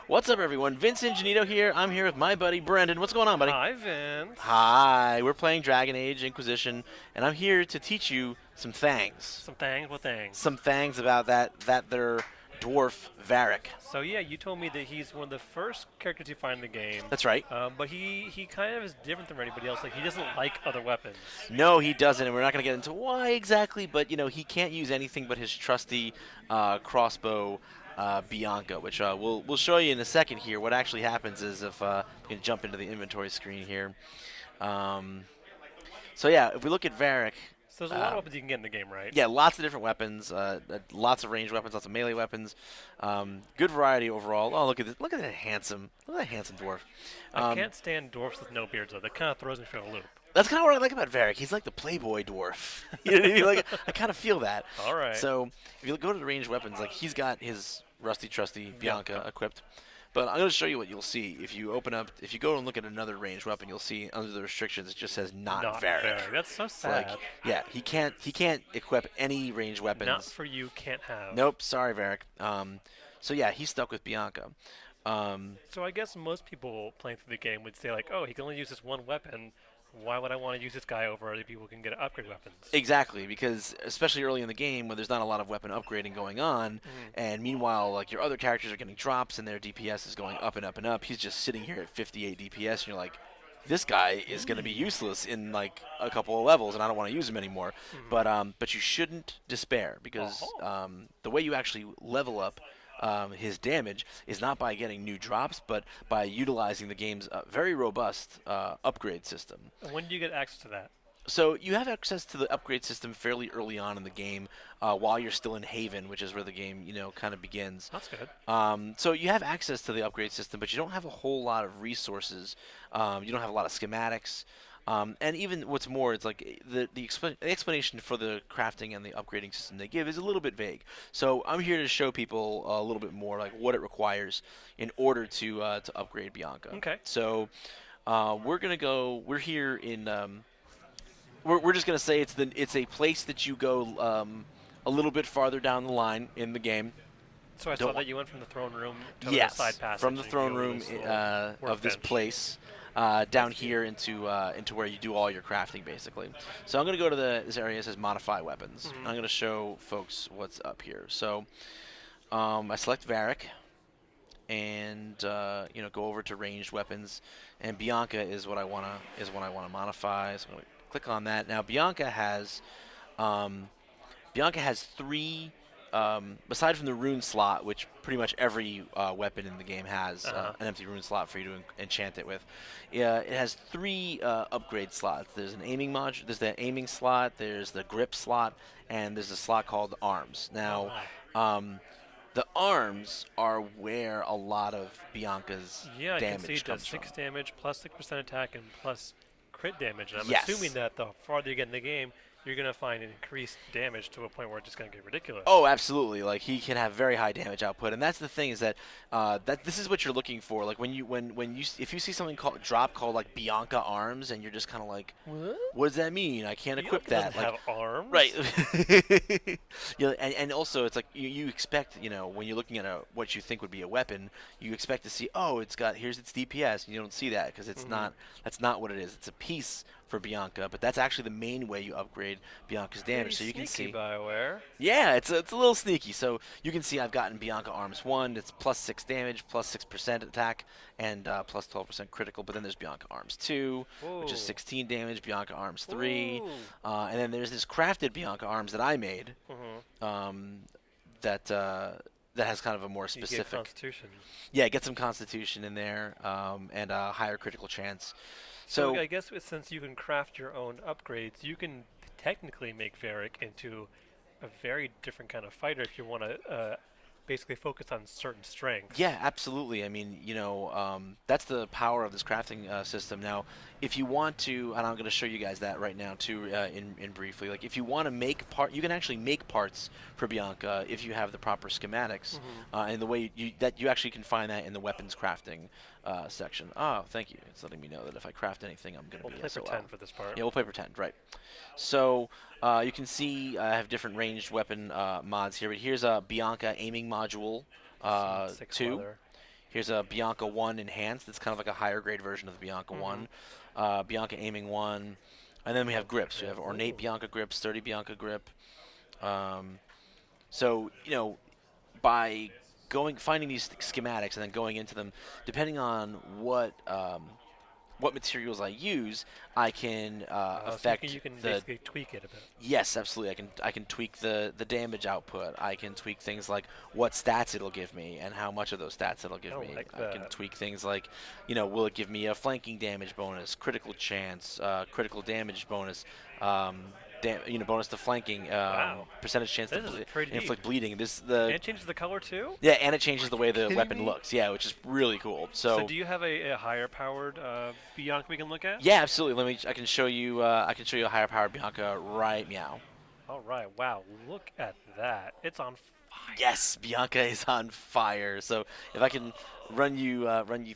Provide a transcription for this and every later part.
What's up, everyone? Vince Ingenito here. I'm here with my buddy Brendan. What's going on, buddy? Hi, Vince. Hi. We're playing Dragon Age Inquisition, and I'm here to teach you some things. Some things with things. Some things about that their dwarf Varric. So yeah, you told me that he's one of the first characters you find in the game. That's right. But he kind of is different than anybody else. Like he doesn't like other weapons. No, he doesn't, and we're not going to get into why exactly, but he can't use anything but his trusty crossbow. Bianca, which we'll show you in a second here. What actually happens is if we can jump into the inventory screen here. So yeah, if we look at Varric, So there's a lot of weapons you can get in the game, right? yeah, lots of different weapons, lots of ranged weapons, lots of melee weapons, good variety overall. Oh, look at this! Look at that handsome dwarf. I can't stand dwarfs with no beards though. That kind of throws me for a loop. That's kind of what I like about Varric. He's like the playboy dwarf. You know what I mean? Like I kind of feel that. All right. So if you go to the ranged weapons, like he's got his rusty trusty Bianca Bianca. equipped. But I'm going to show you what you'll see if you if you go and look at another ranged weapon, you'll see under the restrictions it just says not Varric. Varric. That's so sad. Like, yeah, he can't equip any ranged weapons. Not for you, can't have. Nope, sorry, Varric. So yeah, he's stuck with Bianca. So I guess most people playing through the game would say like, oh, he can only use this one weapon. Why would I want to use this guy over other people who can get upgrade weapons? Exactly, because especially early in the game when there's not a lot of weapon upgrading going on, and meanwhile, like your other characters are getting drops and their DPS is going up and up and up. He's just sitting here at 58 DPS, and you're like, this guy is going to be useless in like a couple of levels, and I don't want to use him anymore. But you shouldn't despair because the way you actually level up his damage is not by getting new drops, but by utilizing the game's very robust upgrade system. And when do you get access to that? So you have access to the upgrade system fairly early on in the game, while you're still in Haven, which is where the game kind of begins. That's good. So you have access to the upgrade system, but you don't have a whole lot of resources. You don't have a lot of schematics. And even what's more, it's like the explanation for the crafting and the upgrading system they give is a little bit vague. So I'm here to show people a little bit more like what it requires in order to upgrade Bianca. Okay. So we're here in. We're just gonna say it's a place that you go a little bit farther down the line in the game. So I saw that you went from the throne room to Yes, the side passage. from the and you throne go to room this little of this workbench. place down here into where you do all your crafting, basically. So I'm going to go to this area that says Modify Weapons. I'm going to show folks what's up here. So I select Varric and go over to Ranged Weapons, and Bianca is what I want to modify. So I'm going to click on that. Now Bianca has three. Aside from the rune slot, which pretty much every weapon in the game has an empty rune slot for you to enchant it with, it has three upgrade slots. There's an aiming module, there's the aiming slot, there's the grip slot, and there's a slot called arms. Now, the arms are where a lot of Bianca's Yeah, I can see damage it does comes from. 6 damage, plus 6% attack, and plus crit damage. And I'm Yes. assuming that the farther you get in the game, you're going to find an increased damage to a point where it's just going to get ridiculous. Oh, absolutely! Like he can have very high damage output, and that's the thing is that this is what you're looking for. Like if you see something called like Bianca Arms, and you're just kind of like, what does that mean? I can't equip Bianca that. doesn't Like, have arms. right. And also it's like you expect when you're looking at what you think would be a weapon, you expect to see here's its DPS, and you don't see that because it's not. That's not what it is. It's a piece for Bianca, but that's actually the main way you upgrade Bianca's damage. Pretty So you can sneaky, see. BioWare. Yeah, it's a little sneaky. So you can see I've gotten Bianca Arms 1. It's plus 6 damage, plus 6% attack, and plus 12% critical. But then there's Bianca Arms 2, which is Whoa. 16 damage, Bianca Arms 3. Ooh. And then there's this crafted Bianca Arms that I made that has kind of a more You get specific. Constitution. Yeah, get some Constitution in there and a higher critical chance. So I guess since you can craft your own upgrades, you can technically make Varric into a very different kind of fighter if you want to basically focus on certain strengths. Yeah, absolutely. I mean, that's the power of this crafting system. Now, if you want to, and I'm going to show you guys that right now too, in briefly. Like, if you want to make you can actually make parts for Bianca if you have the proper schematics, and the way you actually can find that in the weapons crafting section. Oh, thank you. It's letting me know that if I craft anything, I'm going to We'll be play SOL. pretend for this part. Yeah, we'll play pretend, right. So you can see I have different ranged weapon mods here, but here's a Bianca aiming module Six 2. leather. Here's a Bianca 1 Enhanced. It's kind of like a higher grade version of the Bianca 1. Bianca Aiming 1. And then we have grips. We have Ornate Bianca grip, Sturdy Bianca grip. So, by finding these schematics and then going into them, depending on what materials I use, I can affect so you can the. basically tweak it a bit. Yes, absolutely. I can tweak the damage output. I can tweak things like what stats it'll give me and how much of those stats it'll give me. Like I can tweak things like, will it give me a flanking damage bonus, critical chance, critical damage bonus, bonus to flanking, percentage chance to inflict bleeding. And it changes the color too? Yeah, and it changes the way the weapon looks. Yeah, which is really cool. So do you have a higher powered Bianca we can look at? Yeah, absolutely. I can show you. I can show you a higher powered Bianca right meow. All right. Wow. Look at that. It's on fire. Yes, Bianca is on fire. So if I can run you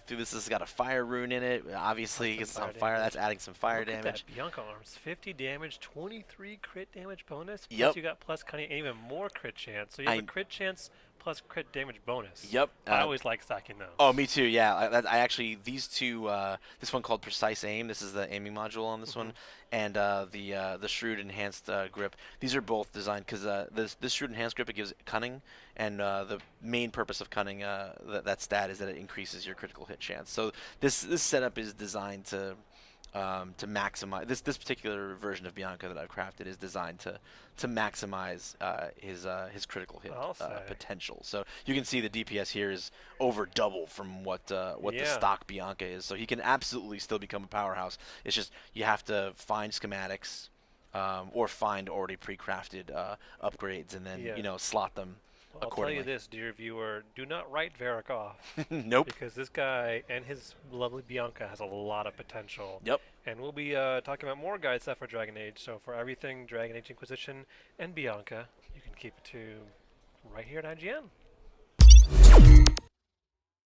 through this, has got a fire rune in it. Obviously, it's on fire. That's adding some fire damage. Look at that Bianca arms, 50 damage, 23 crit damage bonus. Plus Yep. you got plus cunning and even more crit chance. So you have a crit chance plus crit damage bonus. Yep. I always like stacking those. Oh, me too. Yeah. I actually these two. This one called Precise Aim. This is the aiming module on this one, and the Shrewd Enhanced Grip. These are both designed because this Shrewd Enhanced Grip, it gives cunning, and the main purpose of cunning that stat is that it increases your critical hit chance. So this setup is designed to maximize this particular version of Bianca that I've crafted is designed to maximize his critical hit potential. So you can see the DPS here is over double from what the stock Bianca is. So he can absolutely still become a powerhouse. It's just you have to find schematics or find already pre-crafted upgrades and then slot them. I'll tell you this, dear viewer, do not write Varric off. Nope. Because this guy and his lovely Bianca has a lot of potential. Yep. And we'll be talking about more guide stuff for Dragon Age. So for everything Dragon Age Inquisition and Bianca, you can keep it to right here at IGN.